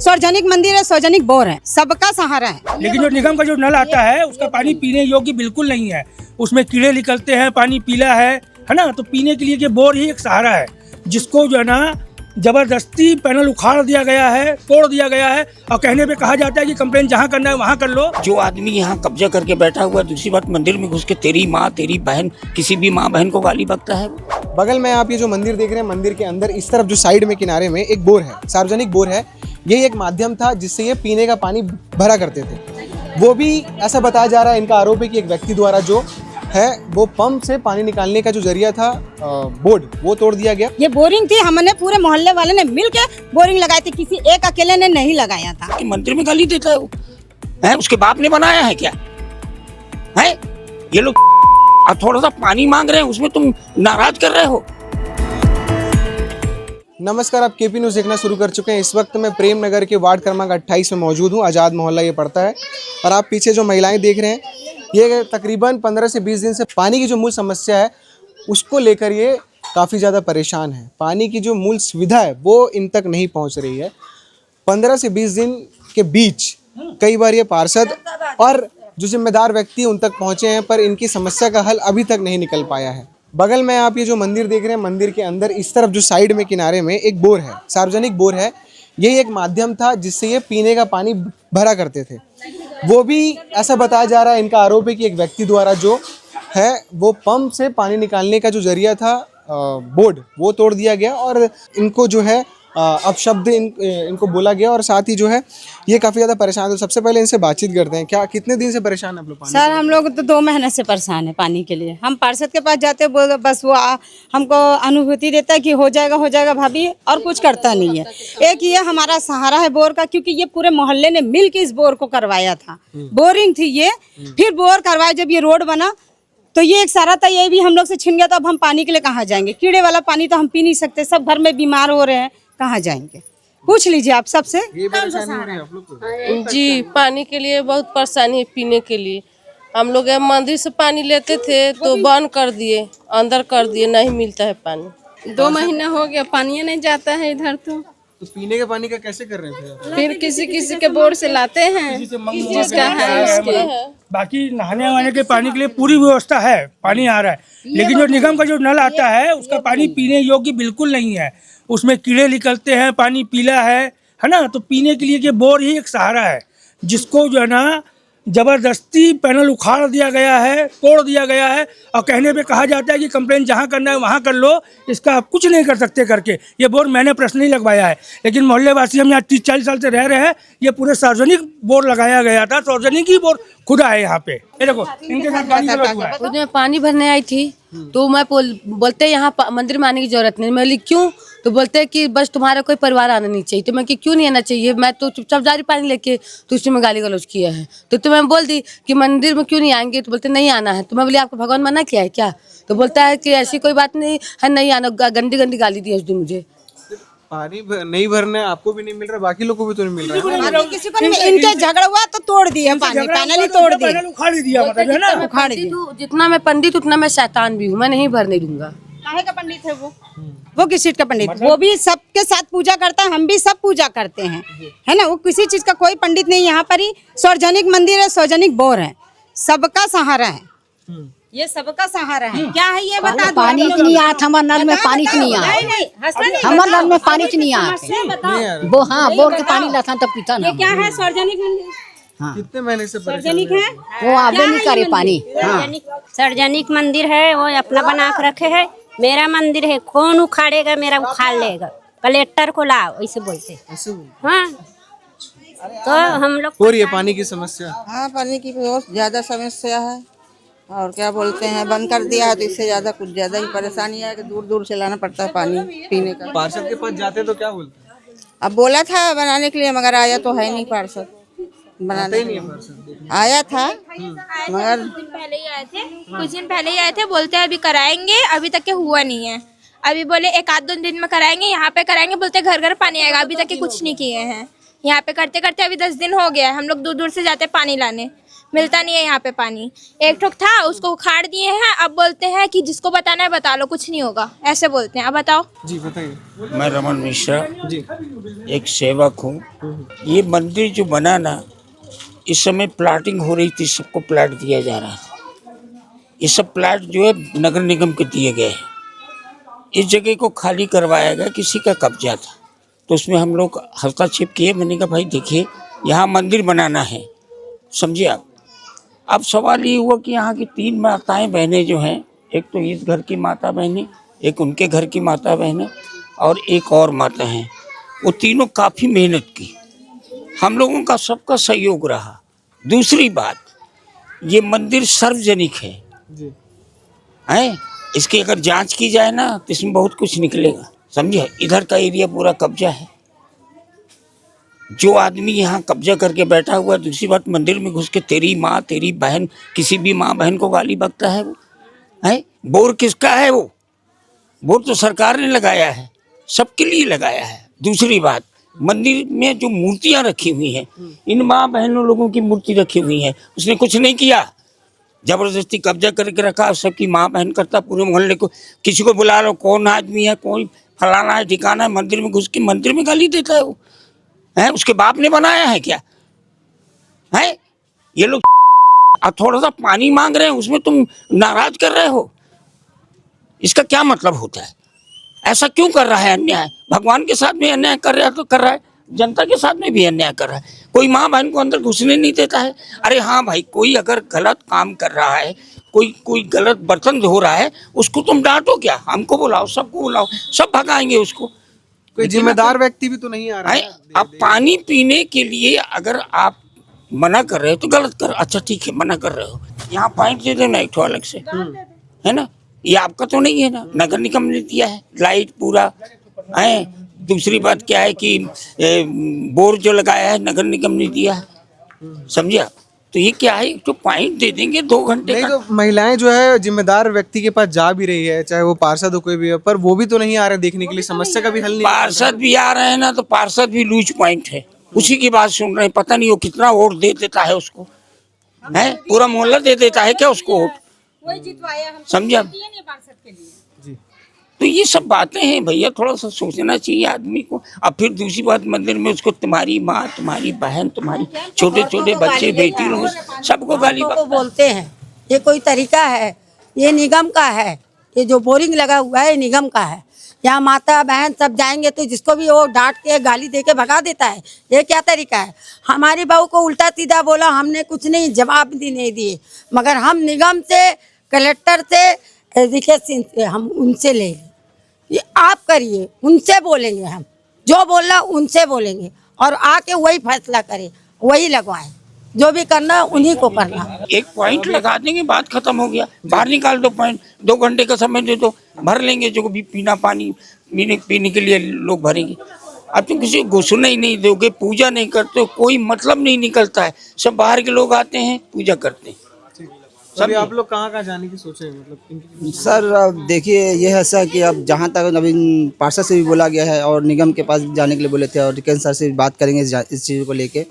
सार्वजनिक मंदिर है, सार्वजनिक बोर है, सबका सहारा है। लेकिन जो निगम का जो नल आता है उसका पानी पीने योग्य बिल्कुल नहीं है, उसमें कीड़े निकलते हैं, पानी पीला है ना। तो पीने के लिए ये बोर ही एक सहारा है, जिसको जो है ना जबरदस्ती पैनल उखाड़ दिया गया है, तोड़ दिया गया है, और कहने पे कहा जाता है कि कंप्लेन जहाँ करना है वहाँ कर लो। जो आदमी यहाँ कब्जा करके बैठा हुआ है, दूसरी बात मंदिर में घुस के तेरी माँ तेरी बहन, किसी भी माँ बहन को गाली बकता है। बगल में आप ये जो मंदिर देख रहे हैं, मंदिर के अंदर इस तरफ जो साइड में किनारे में एक बोर है, सार्वजनिक बोर है। ये एक माध्यम था जिससे ये पीने का पानी भरा करते थे। वो भी ऐसा बताया जा रहा है, इनका आरोप है कि एक व्यक्ति द्वारा जो है वो पंप से पानी निकालने का जो जरिया था बोर्ड, वो तोड़ दिया गया। ये बोरिंग थी, हमने पूरे मोहल्ले वाले ने मिलके बोरिंग लगाई थी, किसी एक अकेले ने नहीं लगाया था। कि मंदिर में गाली देता है वो, है उसके बाप ने बनाया है क्या? है ये लोग थोड़ा सा पानी मांग रहे हैं, उसमें तुम नाराज कर रहे हो। नमस्कार, आप केपी न्यूज़ देखना शुरू कर चुके हैं। इस वक्त मैं प्रेम नगर के वार्ड क्रमांक 28 में मौजूद हूँ। आज़ाद मोहल्ला ये पड़ता है। और आप पीछे जो महिलाएं देख रहे हैं, ये तकरीबन 15 से 20 दिन से पानी की जो मूल समस्या है उसको लेकर ये काफ़ी ज़्यादा परेशान है। पानी की जो मूल सुविधा है वो इन तक नहीं पहुँच रही है। 15 से 20 दिन के बीच कई बार ये पार्षद और जो जिम्मेदार व्यक्ति उन तक पहुँचे हैं, पर इनकी समस्या का हल अभी तक नहीं निकल पाया है। बगल में आप ये जो मंदिर देख रहे हैं, मंदिर के अंदर इस तरफ जो साइड में किनारे में एक बोर है, सार्वजनिक बोर है। ये एक माध्यम था जिससे ये पीने का पानी भरा करते थे। वो भी ऐसा बताया जा रहा है, इनका आरोप है कि एक व्यक्ति द्वारा जो है वो पंप से पानी निकालने का जो जरिया था बोर्ड, वो तोड़ दिया गया और इनको जो है अपशब्द इनको बोला गया। और साथ ही जो है ये काफ़ी ज़्यादा परेशान है। तो सबसे पहले इनसे बातचीत करते हैं। क्या कितने दिन से परेशान है आप लोग पानी? सर हम लोग तो 2 महीने से परेशान है पानी के लिए। हम पार्षद के पास जाते हैं, बस वो हमको अनुभूति देता है कि हो जाएगा भाभी, और कुछ करता नहीं है। एक ये हमारा सहारा है बोर का, क्योंकि ये पूरे मोहल्ले ने मिल के इस बोर को करवाया था। बोरिंग थी ये, फिर बोर करवाया। जब ये रोड बना तो ये एक सहारा था, ये भी हम लोग से छिन गया। तो अब हम पानी के लिए कहाँ जाएंगे? कीड़े वाला पानी तो हम पी नहीं सकते, सब घर में बीमार हो रहे हैं, कहाँ जाएंगे? पूछ लीजिए आप सबसे। ये परेशानी हो रही है आप लोग को? जी, पानी के लिए बहुत परेशानी है। पीने के लिए हम लोग मंदिर से पानी लेते थे तो बंद कर दिए, अंदर कर दिए, नहीं मिलता है पानी। 2 महीना हो गया, पानी नहीं जाता है इधर। तो पीने के पानी का कैसे कर रहे थे? फिर किसी के बोर से लाते हैं, जिसका है उसके। बाकी नहाने वाने के पानी के लिए पूरी व्यवस्था है, पानी आ रहा है। लेकिन जो निगम का जो नल आता है उसका पानी पीने योग्य बिल्कुल नहीं है, उसमें कीड़े निकलते हैं, पानी पीला है ना। तो पीने के लिए ये बोर ही एक सहारा है, जिसको जो है ना जबरदस्ती पैनल उखाड़ दिया गया है, तोड़ दिया गया है, और कहने पे कहा जाता है कि कंप्लेन जहाँ करना है वहाँ कर लो, इसका आप कुछ नहीं कर सकते करके। ये बोर मैंने पर्सनली लगवाया है, लेकिन मोहल्ले वासी हम यहाँ 30-40 साल से रह रहे हैं। ये पूरे सार्वजनिक बोर लगाया गया था, सार्वजनिक ही बोर खुदा है यहाँ पे। ये देखो इनके साथ गाड़ी लगा हुआ है। उसमें पानी भरने आई थी तो मैं बोलते यहाँ मंदिर में आने की जरूरत नहीं। मैं बोली क्यों? तो बोलते हैं कि बस तुम्हारा कोई परिवार आना नहीं चाहिए। तो मैं कि क्यों नहीं आना चाहिए? मैं तो चुपचाप जा रही पानी लेके। तो उसने में गाली गलौज किया है। तो मैं बोल दी कि मंदिर में क्यों नहीं आएंगे? तो बोलते नहीं आना है। तो मैं बोली आपको भगवान मना किया है क्या? तो बोलता है कि ऐसी कोई बात नहीं है, नहीं आना। गंदी गंदी गाली दी उस दिन मुझे। पानी नहीं भरने आपको भी नहीं मिल रहा, बाकी लोगों को भी तो नहीं मिल रहा है। किसी को नहीं, इनके झगड़ा हुआ तो तोड़ दिए पानी, पैनल ही तोड़ दिए, उखाड़ ही दिया, मतलब है ना। उखाड़ दिए। जितना मैं पंडित उतना मैं शैतान भी हूँ, मैं नहीं भरने दूंगा। काहे का पंडित है वो किस चीज का पंडित? वो भी सबके साथ पूजा करता है, हम भी सब पूजा करते हैं, है ना। वो किसी चीज का कोई पंडित नहीं। यहाँ पर ही सार्वजनिक मंदिर है, सार्वजनिक बोर है, सबका सहारा है। ये सबका सहारा है। क्या है ये बता दो। पानी नहीं आता हमारे नल में, पानी नहीं आता हमारे नल में, पानी नहीं आता। वो हाँ बोर के पानी लाता तब पीता ना। ये क्या है? सार्वजनिक मंदिर। हाँ। कितने महीने से सार्वजनिक है, वो आबे नहीं करे पानी। हाँ। सार्वजनिक मंदिर है, वो अपना बना के रखे है। मेरा मंदिर है, कौन उखाड़ेगा? मेरा उखाड़ लेगा, कलेक्टर को लाओ, ऐसे बोलते। हाँ, तो हम लोग हो रही है पानी की समस्या। हाँ, पानी की बहुत ज्यादा समस्या है। और क्या बोलते हैं, बंद कर दिया है तो इससे ज्यादा कुछ ज्यादा ही परेशानी है कि दूर दूर से लाना पड़ता है पानी पीने का। पार्षद के पास जाते तो क्या बोलते हैं? अब बोला था बनाने के लिए, मगर आया तो है नहीं पार्षद बनाने के लिए। आया था मगर पहले ही आए थे, कुछ दिन पहले ही आए थे। बोलते हैं अभी कराएंगे, अभी तक के हुआ नहीं है। अभी बोले 1-2 दिन में कराएंगे, यहाँ पे कराएंगे। बोलते घर घर पानी आएगा, अभी तक के कुछ नहीं किए हैं। यहाँ पे करते करते अभी 10 दिन हो गया है। हम लोग दूर दूर से जाते हैं पानी लाने, मिलता नहीं है यहाँ पे पानी। एक ठोक था उसको उखाड़ दिए हैं, अब बोलते हैं कि जिसको बताना है बता लो, कुछ नहीं होगा, ऐसे बोलते हैं। अब बताओ जी बताइए। मैं रमन मिश्रा जी एक सेवक हूँ। ये मंदिर जो बना ना, इस समय प्लाटिंग हो रही थी, सबको प्लाट दिया जा रहा था। ये सब प्लाट जो है नगर निगम के दिए गए हैं। इस जगह को खाली करवाया गया, किसी का कब्जा था, तो उसमें हम लोग हस्तक्षेप किए। मैंने कहा भाई देखिए यहाँ मंदिर बनाना है, समझिए आप। अब सवाल ये हुआ कि यहाँ की 3 माताएं बहनें जो हैं, एक तो इस घर की माता बहनें, एक उनके घर की माता बहनें और एक और माता हैं, वो तीनों काफ़ी मेहनत की। हम लोगों का सबका सहयोग रहा। दूसरी बात, ये मंदिर सार्वजनिक है, हैं? इसकी अगर जांच की जाए ना तो इसमें बहुत कुछ निकलेगा, समझे। इधर का एरिया पूरा कब्जा है, जो आदमी यहाँ कब्जा करके बैठा हुआ है। दूसरी बात, मंदिर में घुस के तेरी माँ तेरी बहन, किसी भी माँ बहन को गाली बकता है वो, है। बोर किसका है वो? बोर तो सरकार ने लगाया है, सबके लिए लगाया है। दूसरी बात, मंदिर में जो मूर्तियाँ रखी हुई हैं, इन माँ बहनों लोगों की मूर्ति रखी हुई है, उसने कुछ नहीं किया, जबरदस्ती कब्जा करके रखा, सबकी माँ बहन करता। पूरे मोहल्ले को किसी को बुला लो, कौन आदमी है, कोई फलाना है ठिकाना है, मंदिर में घुस के मंदिर में गाली देता है वो, है। उसके बाप ने बनाया है क्या, है? ये लोग थोड़ा सा पानी मांग रहे हैं, उसमें तुम नाराज कर रहे हो, इसका क्या मतलब होता है? ऐसा क्यों कर रहा है अन्याय? भगवान के साथ भी अन्याय कर रहा है तो कर रहा है, जनता के साथ में भी अन्याय कर रहा है। कोई माँ बहन को अंदर घुसने नहीं देता है। अरे हाँ भाई, कोई अगर गलत काम कर रहा है, कोई गलत बर्तन धो रहा है, उसको तुम डांटो क्या? हमको बुलाओ, सबको बुलाओ, सब भगाएंगे उसको। कोई जिम्मेदार व्यक्ति भी तो नहीं आ रहा है। अब पानी पीने के लिए अगर आप मना कर रहे हो तो गलत कर, अच्छा ठीक है मना कर रहे हो, यहाँ पॉइंट दे देना एक ठो अलग से, है ना। ये आपका तो नहीं है ना, नगर निगम ने दिया है, लाइट पूरा है। दूसरी बात क्या है कि बोर जो लगाया है नगर निगम ने दिया है, समझे आप। तो ये क्या है, तो पॉइंट दे देंगे 2 घंटे नहीं का। तो महिलाएं जो है जिम्मेदार व्यक्ति के पास जा भी रही है, चाहे वो पार्षद हो कोई भी हो, पर वो भी तो नहीं आ रहे देखने के लिए, समस्या का भी हल नहीं। पार्षद भी आ रहे हैं ना, तो पार्षद भी लूज पॉइंट है, उसी की बात सुन रहे हैं। पता नहीं वो कितना वोट दे देता है उसको, है पूरा मोहल्ला दे देता है क्या उसको वोट, समझे आप। तो ये सब बातें हैं भैया, थोड़ा सा सोचना चाहिए आदमी को। अब फिर दूसरी बात, मंदिर में उसको तुम्हारी माँ तुम्हारी बहन तुम्हारी छोटे छोटे बच्चे बेटी लोग सबको गाली बोलते हैं। ये कोई तरीका है? ये निगम का है, ये जो बोरिंग लगा हुआ है निगम का है। यहाँ माता बहन सब जाएंगे तो जिसको भी वो डांट के गाली दे के भगा देता है, ये क्या तरीका है? हमारी बहू को उल्टा सीधा बोला, हमने कुछ नहीं जवाब भी नहीं दिए, मगर हम निगम से, कलेक्टर से, एजुकेशन से हम उनसे ले, ये आप करिए, उनसे बोलेंगे, हम जो बोलना उनसे बोलेंगे और आके वही फैसला करें, वही लगवाएं, जो भी करना उन्हीं को करना। एक पॉइंट लगा देंगे, बात खत्म हो गया, बाहर निकाल दो पॉइंट, 2 घंटे का समय दे दो, भर लेंगे। जो भी पीना पानी पीने के लिए लोग भरेंगे। अब तुम किसी को घुसना ही नहीं दोगे, पूजा नहीं करते, कोई मतलब नहीं निकलता है। सब बाहर के लोग आते हैं, पूजा करते हैं। अभी आप लोग कहाँ जाने की सोचे हैं? मतलब सर अब देखिए, ये है ऐसा कि अब जहाँ तक अभी पार्षद से भी बोला गया है और निगम के पास जाने के लिए बोले थे, और डिकेन सर से भी बात करेंगे इस चीज़ को लेके।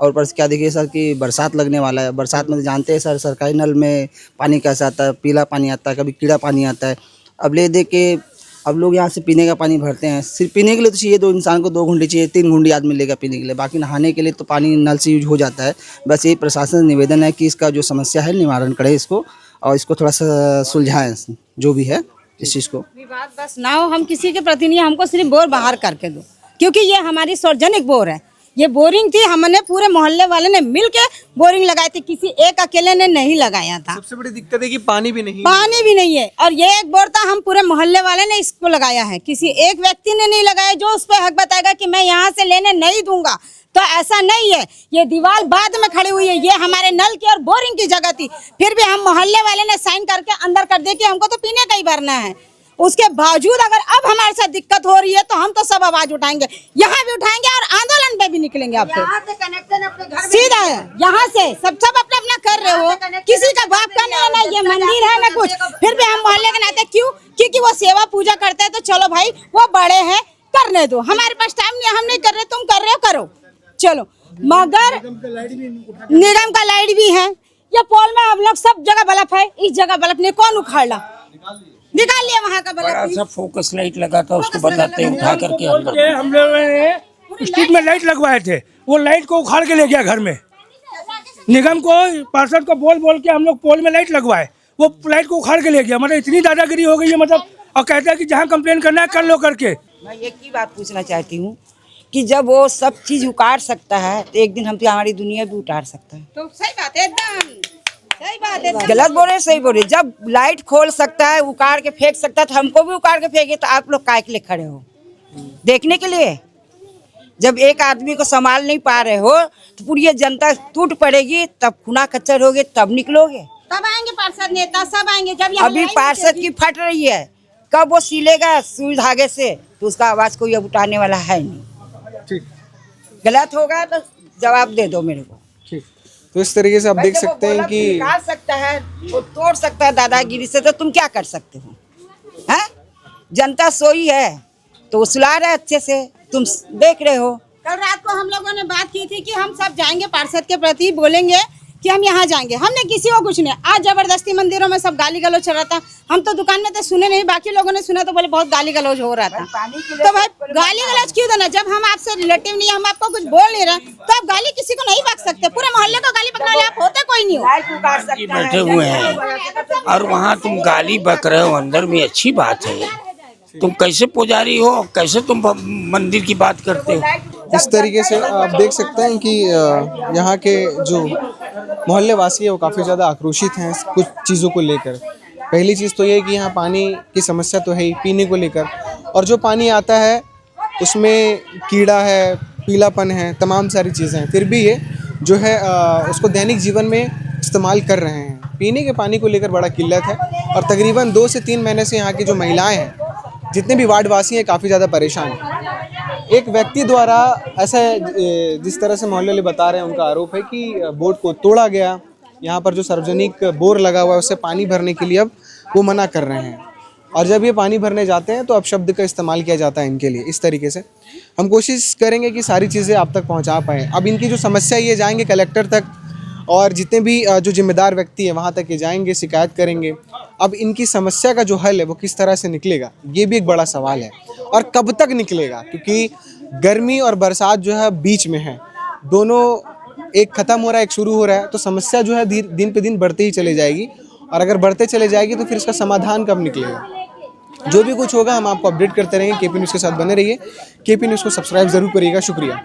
और पर क्या देखिए सर कि बरसात लगने वाला है, बरसात में जानते हैं सर, सरकारी नल में पानी कैसा आता है, पीला पानी आता है, कभी कीड़ा पानी आता है। अब ले दे के अब लोग यहाँ से पीने का पानी भरते हैं। सिर्फ पीने के लिए तो चाहिए, 2 इंसान को 2 घंटे चाहिए, 3 घंटे आदमी लेगा पीने के लिए, बाकी नहाने के लिए तो पानी नल से यूज हो जाता है। बस यही प्रशासन से निवेदन है कि इसका जो समस्या है निवारण करे इसको, और इसको थोड़ा सा सुलझाएं, जो भी है इस चीज़ को। विवाद बस ना हो, हम किसी के प्रति नहीं, हमको सिर्फ बोर बाहर करके दो, क्योंकि ये हमारी सार्वजनिक बोर है। ये बोरिंग थी, हमने पूरे मोहल्ले वाले ने मिलके बोरिंग लगाई थी, किसी एक अकेले ने नहीं लगाया था। सबसे बड़ी दिक्कत है कि पानी भी नहीं है। और ये एक बोर था, हम पूरे मोहल्ले वाले ने इसको लगाया है, किसी एक व्यक्ति ने नहीं लगाया जो उस पर हक बताएगा कि मैं यहाँ से लेने नहीं दूंगा। तो ऐसा नहीं है, ये दीवार बाद में खड़ी हुई है, ये हमारे नल की और बोरिंग की जगह थी, फिर भी हम मोहल्ले वाले ने साइन करके अंदर कर दिया कि हमको तो पीने का ही भरना है। उसके बावजूद अगर अब हमारे साथ दिक्कत हो रही है तो हम तो सब आवाज उठाएंगे, यहाँ भी उठाएंगे और आंदोलन पे भी निकलेंगे। अब सीधा है, यहाँ से सब अपना अपना कर रहे हो, किसी का बाप का नहीं है ना, ये मंदिर है ना कुछ, फिर भी हम मोहल्ले के नाते क्यों? क्योंकि वो सेवा पूजा करते हैं, तो चलो भाई वो बड़े हैं, करने दो, हमारे पास टाइम नहीं, हम नहीं कर रहे, तुम कर रहे हो करो, चलो। मगर निगम का लाइट भी है। ये पोल में हम लोग सब जगह बल्ब है, इस जगह बल्ब ने कौन उखाड़ा? निकाल लिया वहाँ का बड़ा बल्ब। सा फोकस लाइट लगा था, उसको बताते उठा करके अंदर। ये हम लोगों ने स्ट्रीट में लाइट लगवाए थे, वो लाइट को उखाड़ के ले गया घर में। निगम को पार्षद को बोल बोल के हम लोग पोल में लाइट लगवाए, वो लाइट को उखाड़ के ले गया। मतलब इतनी दादागिरी हो गई है, मतलब और कहता है कि जहाँ कंप्लेन करना है कर लो करके। मैं एक ही बात पूछना चाहती हूँ कि जब वो सब चीज उखाड़ सकता है तो एक दिन हम तो हमारी दुनिया भी उतार सकता है। तो सही बात है, एकदम सही बात है। गलत बोले सही बोले, जब लाइट खोल सकता है, उखाड़ के फेंक सकता है, तो हमको भी उखाड़ के फेंके। तो आप लोग काय के लिए खड़े हो? देखने के लिए? जब एक आदमी को संभाल नहीं पा रहे हो तो पूरी ये जनता टूट पड़ेगी, तब खुना खच्चर होगे, तब निकलोगे। तब आएंगे पार्षद नेता, सब आएंगे। जब यहाँ अभी लड़ाई पार्षद की फट रही है, कब वो सिलेगा सुई धागे से तो उसका आवाज कोई अब उठाने वाला है नहीं। ठीक, गलत होगा तो जवाब दे दो मेरे को। ठीक। तो इस तरीके से आप देख वैसे वो सकते हैं बोला कि निकाल सकता है, वो तोड़ सकता है दादागिरी से, तो तुम क्या कर सकते हो? हैं? जनता सोई है तो वो सुला रहा है अच्छे से, तुम देख रहे हो। कल रात को हम लोगों ने बात की थी कि हम सब जाएंगे पार्षद के प्रति, बोलेंगे कि हम यहाँ जाएंगे। हमने किसी को कुछ नहीं, आज जबरदस्ती मंदिरों में सब गाली गलौज चल रहा था। हम तो दुकान में तो सुने नहीं, बाकी लोगों ने सुना तो बोले बहुत गाली गलौज हो रहा था। तो भाई गाली गलौज क्यों देना? जब हम आपसे रिलेटिव नहीं, हम आपको कुछ बोल नहीं रहे, तो आप गाली किसी को नहीं बक सकते। पूरे मोहल्ले को गाली बकने वाले आप होते कोई नहीं हो। बैठे हुए हैं और वहाँ तुम गाली बक रहे हो, अंदर में अच्छी बात है। तुम कैसे पुजारी हो, कैसे तुम मंदिर की बात करते हो? इस तरीके से आप देख सकते हैं कि यहाँ के जो मोहल्ले वासी है वो काफ़ी ज़्यादा आक्रोशित हैं कुछ चीज़ों को लेकर। पहली चीज़ तो ये है कि यहाँ पानी की समस्या तो है ही, पीने को लेकर, और जो पानी आता है उसमें कीड़ा है, पीलापन है, तमाम सारी चीज़ें हैं। फिर भी ये जो है उसको दैनिक जीवन में इस्तेमाल कर रहे हैं। पीने के पानी को लेकर बड़ा किल्लत है और तकरीबन 2 से 3 महीने से यहाँ की जो महिलाएँ हैं, जितने भी वार्डवासी हैं, काफ़ी ज़्यादा परेशान हैं। एक व्यक्ति द्वारा ऐसा जिस तरह से मोहल्ले वाले बता रहे हैं, उनका आरोप है कि बोर्ड को तोड़ा गया। यहाँ पर जो सार्वजनिक बोर लगा हुआ है उससे पानी भरने के लिए अब वो मना कर रहे हैं, और जब ये पानी भरने जाते हैं तो अब शब्द का इस्तेमाल किया जाता है इनके लिए। इस तरीके से हम कोशिश करेंगे कि सारी चीज़ें आप तक पहुँचा पाएँ। अब इनकी जो समस्या ये जाएंगे कलेक्टर तक, और जितने भी जो जिम्मेदार व्यक्ति हैं वहाँ तक ये जाएंगे, शिकायत करेंगे। अब इनकी समस्या का जो हल है वो किस तरह से निकलेगा, ये भी एक बड़ा सवाल है, और कब तक निकलेगा, क्योंकि गर्मी और बरसात जो है बीच में है, दोनों एक ख़त्म हो रहा है, एक शुरू हो रहा है। तो समस्या जो है दिन पे दिन बढ़ते ही चले जाएगी, और अगर बढ़ते चले जाएगी तो फिर इसका समाधान कब निकलेगा? जो भी कुछ होगा हम आपको अपडेट करते रहेंगे। केपी न्यूज़ के साथ बने रहिए। केपी न्यूज़ को सब्सक्राइब ज़रूर करिएगा। शुक्रिया।